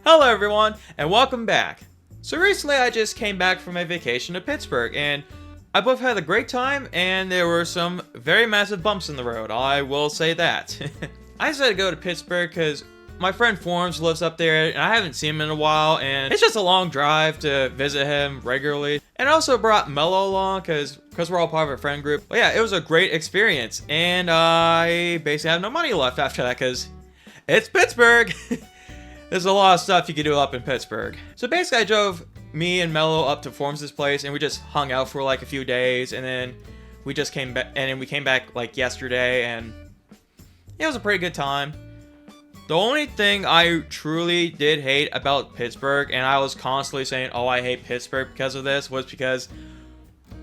Hello everyone, and welcome back. So recently I just came back from a vacation to Pittsburgh, and I both had a great time, and there were some very massive bumps in the road, I will say that. I decided to go to Pittsburgh because my friend Forms lives up there, and I haven't seen him in a while, and it's just a long drive to visit him regularly. And I also brought Melo along because we're all part of a friend group. But yeah, it was a great experience, and I basically have no money left after that because it's Pittsburgh. There's a lot of stuff you can do up in Pittsburgh. So basically I drove me and Melo up to Forms' place and we just hung out for like a few days, and then we just came back, and then we came back like yesterday, and it was a pretty good time. The only thing I truly did hate about Pittsburgh, and I was constantly saying, oh, I hate Pittsburgh because of this, was because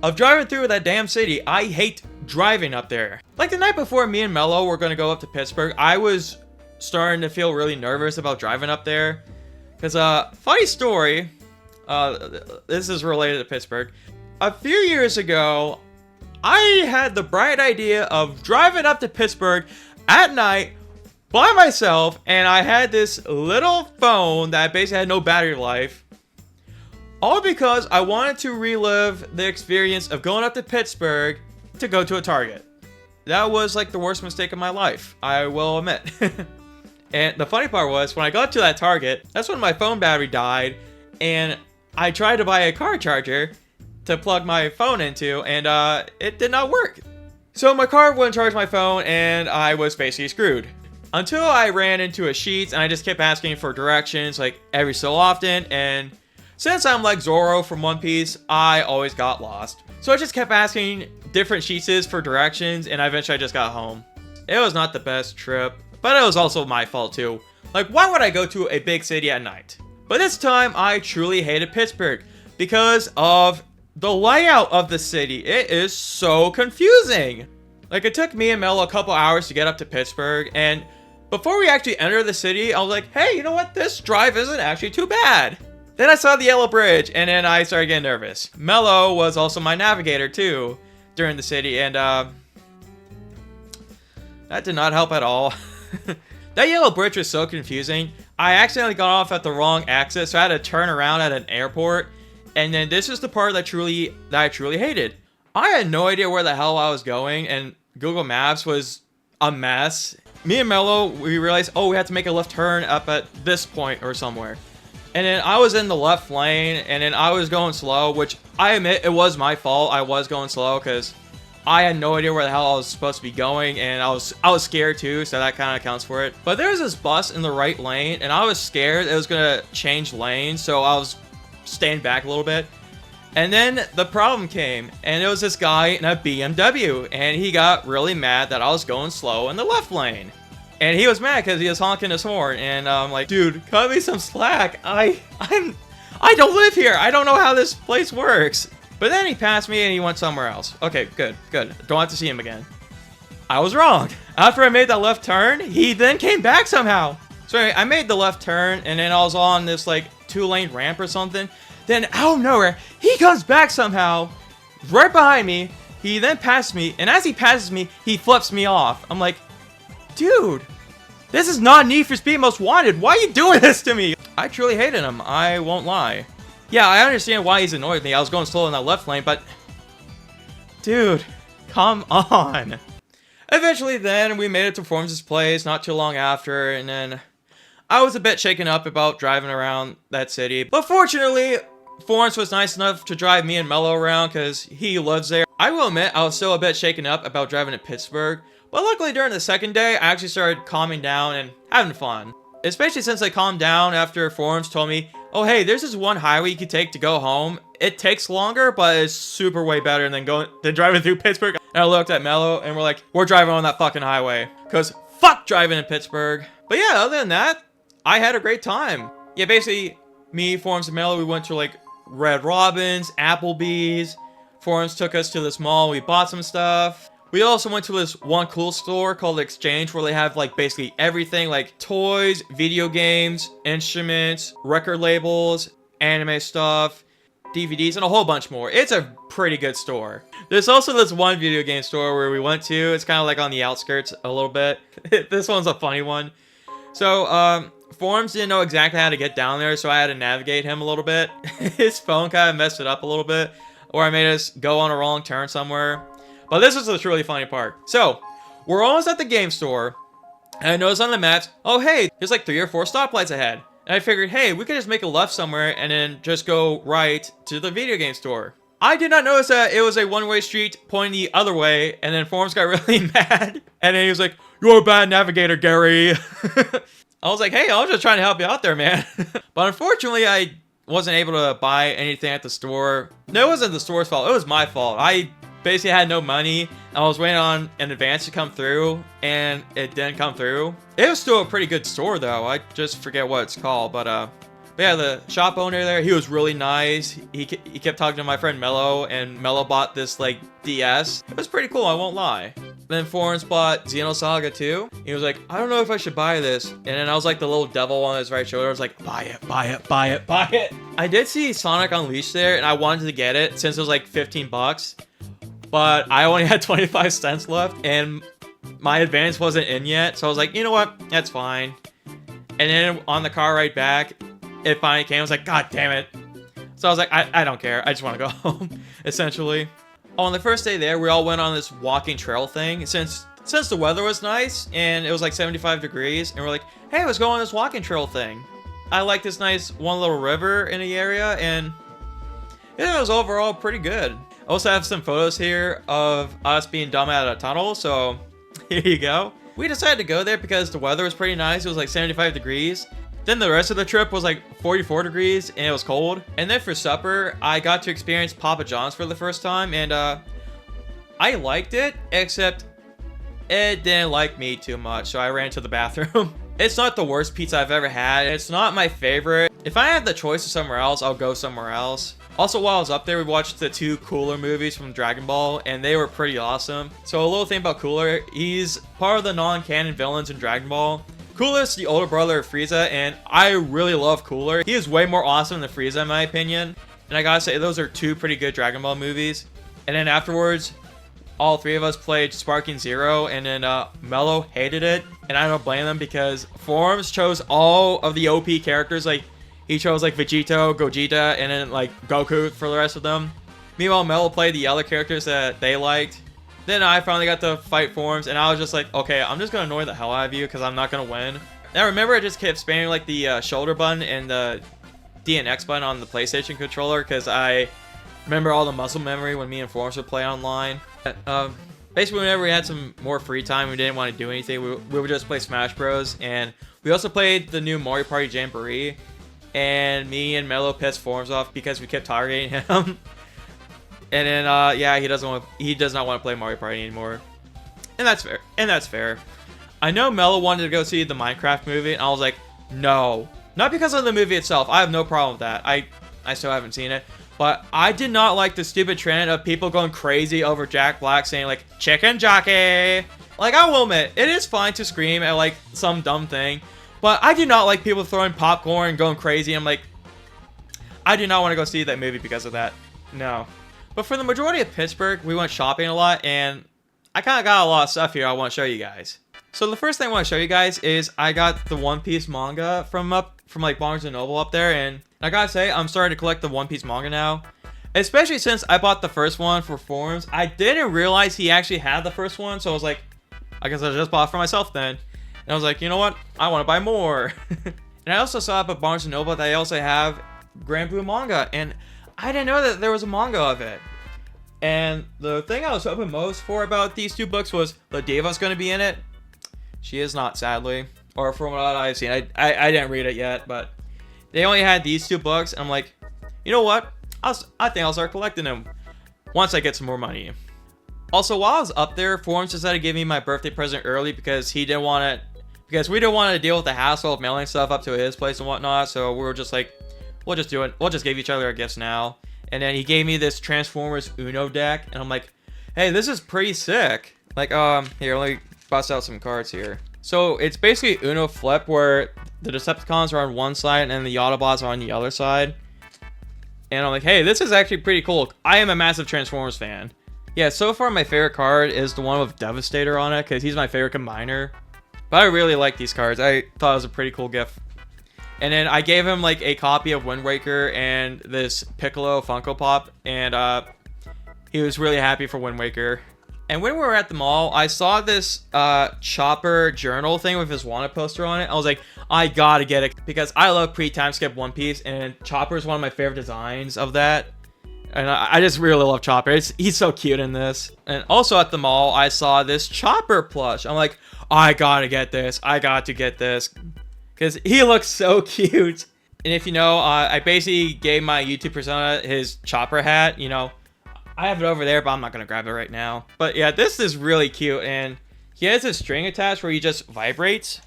of driving through that damn city. I hate driving up there. Like the night before me and Melo were gonna go up to Pittsburgh, I was starting to feel really nervous about driving up there. Because, funny story, this is related to Pittsburgh. A few years ago, I had the bright idea of driving up to Pittsburgh at night by myself, and I had this little phone that basically had no battery life. All because I wanted to relive the experience of going up to Pittsburgh to go to a Target. That was like the worst mistake of my life, I will admit. And the funny part was, when I got to that Target, that's when my phone battery died, and I tried to buy a car charger to plug my phone into, and it did not work. So my car wouldn't charge my phone, and I was basically screwed. Until I ran into a Sheetz, and I just kept asking for directions like every so often, and since I'm like Zoro from One Piece, I always got lost. So I just kept asking different Sheetzes for directions, and eventually I just got home. It was not the best trip, but it was also my fault too. Like, why would I go to a big city at night? But this time, I truly hated Pittsburgh because of the layout of the city. It is so confusing. Like, it took me and Mel a couple hours to get up to Pittsburgh, and before we actually entered the city, I was like, hey, you know what? This drive isn't actually too bad. Then I saw the yellow bridge, and then I started getting nervous. Melo was also my navigator too during the city, and that did not help at all. That yellow bridge was so confusing. I accidentally got off at the wrong exit, so I had to turn around at an airport. And then this is the part that I truly hated. I had no idea where the hell I was going, and Google Maps was a mess. Me and Melo, we realized, oh, we had to make a left turn up at this point or somewhere. And then I was in the left lane, and then I was going slow, which I admit it was my fault. I was going slow because I had no idea where the hell I was supposed to be going, and I was scared too, so that kind of accounts for it. But there was this bus in the right lane, and I was scared it was gonna change lanes, so I was staying back a little bit. And then the problem came, and it was this guy in a BMW, and he got really mad that I was going slow in the left lane. And he was mad because he was honking his horn, and I'm like, dude, cut me some slack. I don't live here. I don't know how this place works. But then he passed me and he went somewhere else. Okay, good. Don't have to see him again. I was wrong. After I made that left turn, he then came back somehow. So anyway, I made the left turn, and then I was on this like 2-lane ramp or something. Then out of nowhere, he comes back somehow, right behind me. He then passes me, and as he passes me, he flips me off. I'm like, dude, this is not Need for Speed Most Wanted. Why are you doing this to me? I truly hated him. I won't lie. Yeah, I understand why he's annoyed with me. I was going slow in that left lane, but dude, come on. Eventually then, we made it to Forms' place not too long after, and then I was a bit shaken up about driving around that city. But fortunately, Forms was nice enough to drive me and Melo around because he lives there. I will admit, I was still a bit shaken up about driving to Pittsburgh, but luckily during the second day, I actually started calming down and having fun. Especially since I calmed down after Forms told me, oh hey, there's this one highway you could take to go home. It takes longer, but it's super way better than driving through Pittsburgh. And I looked at Melo, and we're like, we're driving on that fucking highway. Because fuck driving in Pittsburgh. But yeah, other than that, I had a great time. Yeah, basically, me, Forms, and Melo, we went to like Red Robin's, Applebee's. Forms took us to this mall, we bought some stuff. We also went to this one cool store called Exchange where they have like basically everything like toys, video games, instruments, record labels, anime stuff, DVDs, and a whole bunch more. It's a pretty good store. There's also this one video game store where we went to. It's kind of like on the outskirts a little bit. This one's a funny one. So, Forms didn't know exactly how to get down there, so I had to navigate him a little bit. His phone kind of messed it up a little bit, or I made us go on a wrong turn somewhere. But this is the truly funny part. So, we're almost at the game store, and I noticed on the maps, oh hey, there's like 3 or 4 stoplights ahead. And I figured, hey, we could just make a left somewhere and then just go right to the video game store. I did not notice that it was a one-way street pointing the other way, and then Forms got really mad. And then he was like, "You're a bad navigator, Gary." I was like, hey, I was just trying to help you out there, man. But unfortunately, I wasn't able to buy anything at the store. No, it wasn't the store's fault. It was my fault. I basically had no money. I was waiting on an advance to come through, and it didn't come through. It was still a pretty good store, though. I just forget what it's called, but yeah, the shop owner there, he was really nice. He kept talking to my friend Melo, and Melo bought this, like, DS. It was pretty cool, I won't lie. Then Forens bought Xenosaga 2. He was like, I don't know if I should buy this. And then I was like the little devil on his right shoulder. I was like, buy it, buy it, buy it, buy it. I did see Sonic Unleashed there, and I wanted to get it since it was like 15 bucks. But I only had 25 cents left, and my advance wasn't in yet. So I was like, you know what? That's fine. And then on the car ride back, it finally came. I was like, God damn it. So I was like, I don't care. I just want to go home, essentially. On the first day there, we all went on this walking trail thing. Since the weather was nice and it was like 75 degrees, and we're like, hey, let's go on this walking trail thing. I like this nice one little river in the area, and it was overall pretty good. I also have some photos here of us being dumb out of a tunnel, so here you go. We decided to go there because the weather was pretty nice. It was like 75 degrees. Then the rest of the trip was like 44 degrees and it was cold. And then for supper, I got to experience Papa John's for the first time, and I liked it, except it didn't like me too much, so I ran to the bathroom. It's not the worst pizza I've ever had. It's not my favorite. If I had the choice of somewhere else, I'll go somewhere else. Also, while I was up there, we watched the 2 Cooler movies from Dragon Ball, and they were pretty awesome. So a little thing about Cooler, he's part of the non-canon villains in Dragon Ball. Cooler is the older brother of Frieza, and I really love Cooler. He is way more awesome than Frieza, in my opinion. And I gotta say, those are 2 pretty good Dragon Ball movies. And then afterwards, all 3 of us played Sparking Zero, and then Melo hated it. And I don't blame them, because Forms chose all of the OP characters. Like, he chose like Vegito, Gogeta, and then like Goku for the rest of them. Meanwhile, Melo played the other characters that they liked. Then I finally got to fight Forms, and I was just like, okay, I'm just gonna annoy the hell out of you because I'm not gonna win. And I remember I just kept spamming like the shoulder button and the D and X button on the PlayStation controller because I remember all the muscle memory when me and Forms would play online. Basically, whenever we had some more free time, we didn't want to do anything, we would just play Smash Bros. And we also played the new Mario Party Jamboree, and me and Melo pissed Forms off because we kept targeting him. And then, yeah, he does not want to play Mario Party anymore. And that's fair. I know Melo wanted to go see the Minecraft movie, and I was like, no. Not because of the movie itself. I have no problem with that. I still haven't seen it. But I did not like the stupid trend of people going crazy over Jack Black saying, like, chicken jockey. Like, I will admit, it is fine to scream at, like, some dumb thing. But I do not like people throwing popcorn and going crazy. I'm like, I do not want to go see that movie because of that. No. But for the majority of Pittsburgh, we went shopping a lot, and I kind of got a lot of stuff here I want to show you guys. So the first thing I want to show you guys is I got the One Piece manga from like Barnes & Noble up there, and I gotta say, I'm starting to collect the One Piece manga now. Especially since I bought the first one for Forms. I didn't realize he actually had the first one, so I was like, I guess I just bought it for myself then. And I was like, you know what? I want to buy more. And I also saw up at Barnes & Noble that they also have Grand Blue manga, and I didn't know that there was a manga of it. And the thing I was hoping most for about these 2 books was the Diva's going to be in it. She is not, sadly. Or from what I've seen. I didn't read it yet, but they only had these 2 books, and I'm like, you know what? I think I'll start collecting them once I get some more money. Also, while I was up there, Forms decided to give me my birthday present early because we didn't want to deal with the hassle of mailing stuff up to his place and whatnot. So we were just like, we'll just do it. We'll just give each other our gifts now. And then he gave me this Transformers Uno deck, and I'm like, hey, this is pretty sick. Like, here, let me bust out some cards here. So it's basically Uno Flip, where the Decepticons are on one side and the Autobots are on the other side. And I'm like, hey, this is actually pretty cool. I am a massive Transformers fan. Yeah, so far my favorite card is the one with Devastator on it, because he's my favorite combiner. But I really like these cards. I thought it was a pretty cool gift And then I gave him like a copy of Wind Waker and this Piccolo Funko Pop, and he was really happy for Wind Waker. And when we were at the mall, I saw this Chopper journal thing with his wanted poster on it. I was like, I gotta get it because I love pre-time skip One Piece, and Chopper is one of my favorite designs of that. And I just really love Chopper. He's so cute in this. And also at the mall, I saw this Chopper plush. I'm like, I gotta get this. I got to get this. Because he looks so cute. And if you know, I basically gave my YouTube persona his Chopper hat. You know, I have it over there, but I'm not going to grab it right now. But yeah, this is really cute. And he has a string attached where he just vibrates.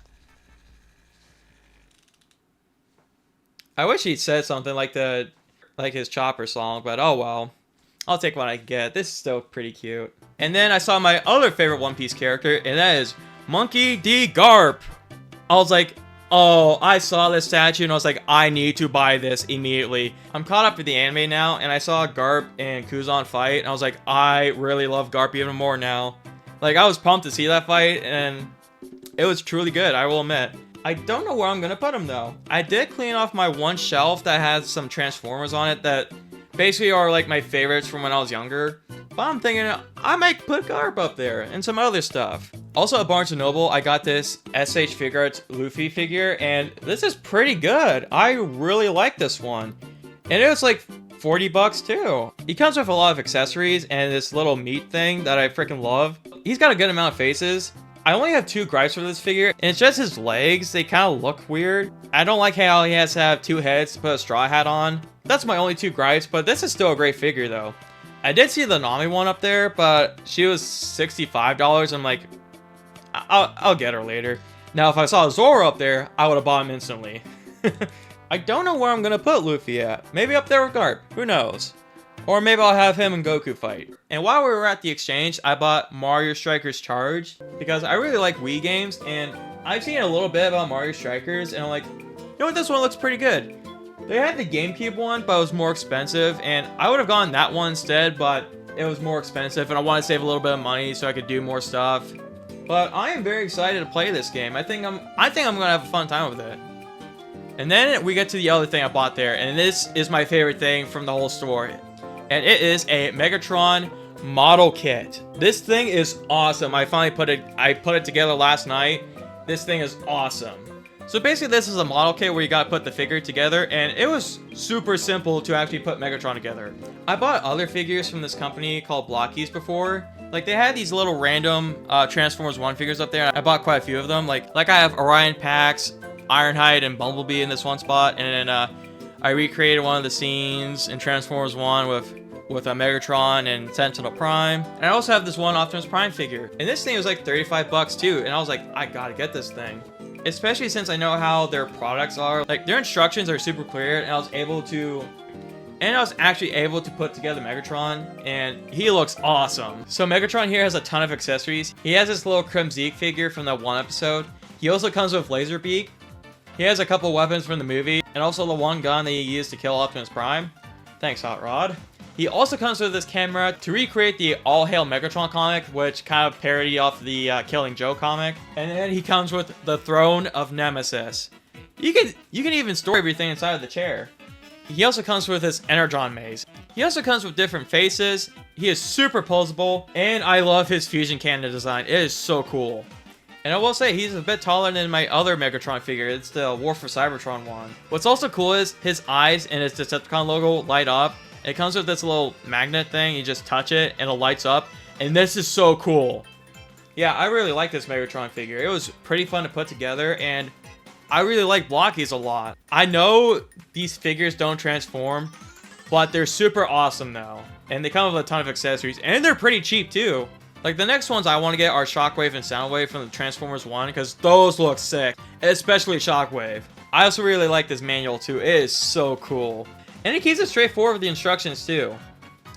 I wish he'd said something like his Chopper song, but oh well. I'll take what I get. This is still pretty cute. And then I saw my other favorite One Piece character, and that is Monkey D. Garp. I was like, oh, I saw this statue and I was like, I need to buy this immediately. I'm caught up with the anime now, and I saw Garp and Kuzan fight, and I was like, I really love Garp even more now. Like, I was pumped to see that fight, and it was truly good, I will admit. I don't know where I'm gonna put him though. I did clean off my one shelf that has some Transformers on it that basically are like my favorites from when I was younger. But I'm thinking I might put Garp up there and some other stuff. Also at Barnes & Noble, I got this SH Figure Arts Luffy figure, and this is pretty good. I really like this one. And it was like 40 bucks too. He comes with a lot of accessories and this little meat thing that I freaking love. He's got a good amount of faces. I only have 2 gripes for this figure, and it's just his legs. They kind of look weird. I don't like how he has to have 2 heads to put a straw hat on. That's my only 2 gripes, but this is still a great figure though. I did see the Nami one up there, but she was $65. I'm like, I'll get her later. Now, if I saw Zoro up there, I would have bought him instantly. I don't know where I'm going to put Luffy at. Maybe up there with Garp. Who knows? Or maybe I'll have him and Goku fight. And while we were at the exchange, I bought Mario Strikers Charged because I really like Wii games, and I've seen a little bit about Mario Strikers, and I'm like, you know what, this one looks pretty good. They had the GameCube one, but it was more expensive, and I would have gone that one instead, but it was more expensive, and I want to save a little bit of money so I could do more stuff. But I am very excited to play this game. I think I'm gonna have a fun time with it. And then we get to the other thing I bought there, and this is my favorite thing from the whole store. And it is a Megatron model kit. This thing is awesome. I put it together last night. This thing is awesome. So basically this is a model kit where you gotta put the figure together, and it was super simple to actually put Megatron together. I bought other figures from this company called Blockies before. Like, they had these little random Transformers 1 figures up there. I bought quite a few of them. Like I have Orion Pax, Ironhide, and Bumblebee in this one spot, and then I recreated one of the scenes in Transformers 1 with a Megatron and Sentinel Prime. And I also have this one Optimus Prime figure. And this thing was like 35 bucks too. And I was like, I gotta get this thing. Especially since I know how their products are. Like, their instructions are super clear, and I was actually able to put together Megatron, and he looks awesome. So Megatron here has a ton of accessories. He has this little Crimzeek figure from that one episode. He also comes with Laserbeak. He has a couple weapons from the movie, and also the one gun that he used to kill Optimus Prime. Thanks, Hot Rod. He also comes with this camera to recreate the All Hail Megatron comic, which kind of parody off the Killing Joe comic. And then he comes with the Throne of Nemesis. You can even store everything inside of the chair. He also comes with this Energon maze. He also comes with different faces. He is super posable, and I love his fusion cannon design. It is so cool. And I will say, he's a bit taller than my other Megatron figure. It's the War for Cybertron one. What's also cool is his eyes and his Decepticon logo light up. It comes with this little magnet thing. You just touch it and it lights up. And this is so cool. Yeah, I really like this Megatron figure. It was pretty fun to put together, and I really like Blockies a lot. I know these figures don't transform, but they're super awesome though. And they come with a ton of accessories, and they're pretty cheap too. Like, the next ones I want to get are Shockwave and Soundwave from the Transformers 1, because those look sick. Especially Shockwave. I also really like this manual too. It is so cool. And it keeps it straightforward with the instructions too.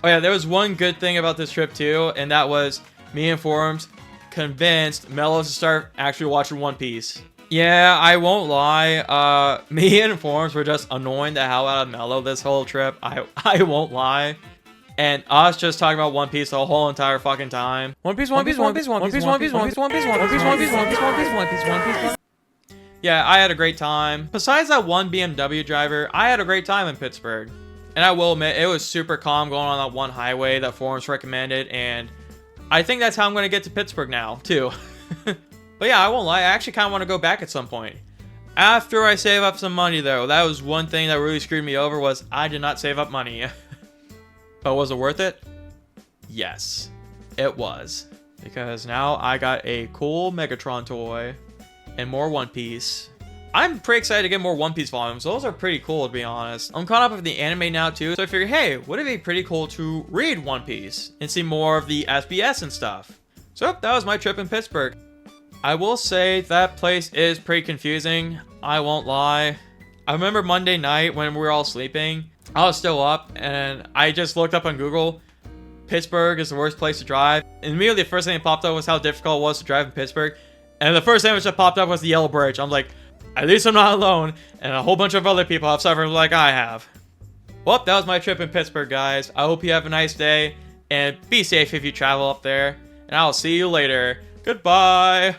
Oh yeah, there was one good thing about this trip too, and that was me and Forums convinced Melo to start actually watching One Piece. Yeah, I won't lie. Me and Forums were just annoying the hell out of Melo this whole trip. I won't lie. And us just talking about One Piece the whole entire fucking time. One Piece, One Piece, One Piece, One Piece, One Piece, One Piece, One Piece, One Piece, One Piece, One Piece, One Piece, One Piece, One Piece, One Piece. Yeah, I had a great time. Besides that one BMW driver, I had a great time in Pittsburgh. And I will admit, it was super calm going on that one highway that forums recommended, and I think that's how I'm going to get to Pittsburgh now, too. But yeah, I won't lie, I actually kind of want to go back at some point. After I save up some money, though, that was one thing that really screwed me over, was I did not save up money. But was it worth it? Yes, it was. Because now I got a cool Metron toy and more One Piece. I'm pretty excited to get more One Piece volumes. Those are pretty cool, to be honest. I'm caught up with the anime now, too. So I figured, hey, would it be pretty cool to read One Piece and see more of the SBS and stuff? So that was my trip in Pittsburgh. I will say that place is pretty confusing. I won't lie. I remember Monday night when we were all sleeping, I was still up and I just looked up on Google. Pittsburgh is the worst place to drive. And immediately the first thing that popped up was how difficult it was to drive in Pittsburgh. And the first image that popped up was the Yellow Bridge. I'm like, at least I'm not alone, and a whole bunch of other people have suffered like I have. Well, that was my trip in Pittsburgh, guys. I hope you have a nice day, and be safe if you travel up there. And I'll see you later. Goodbye.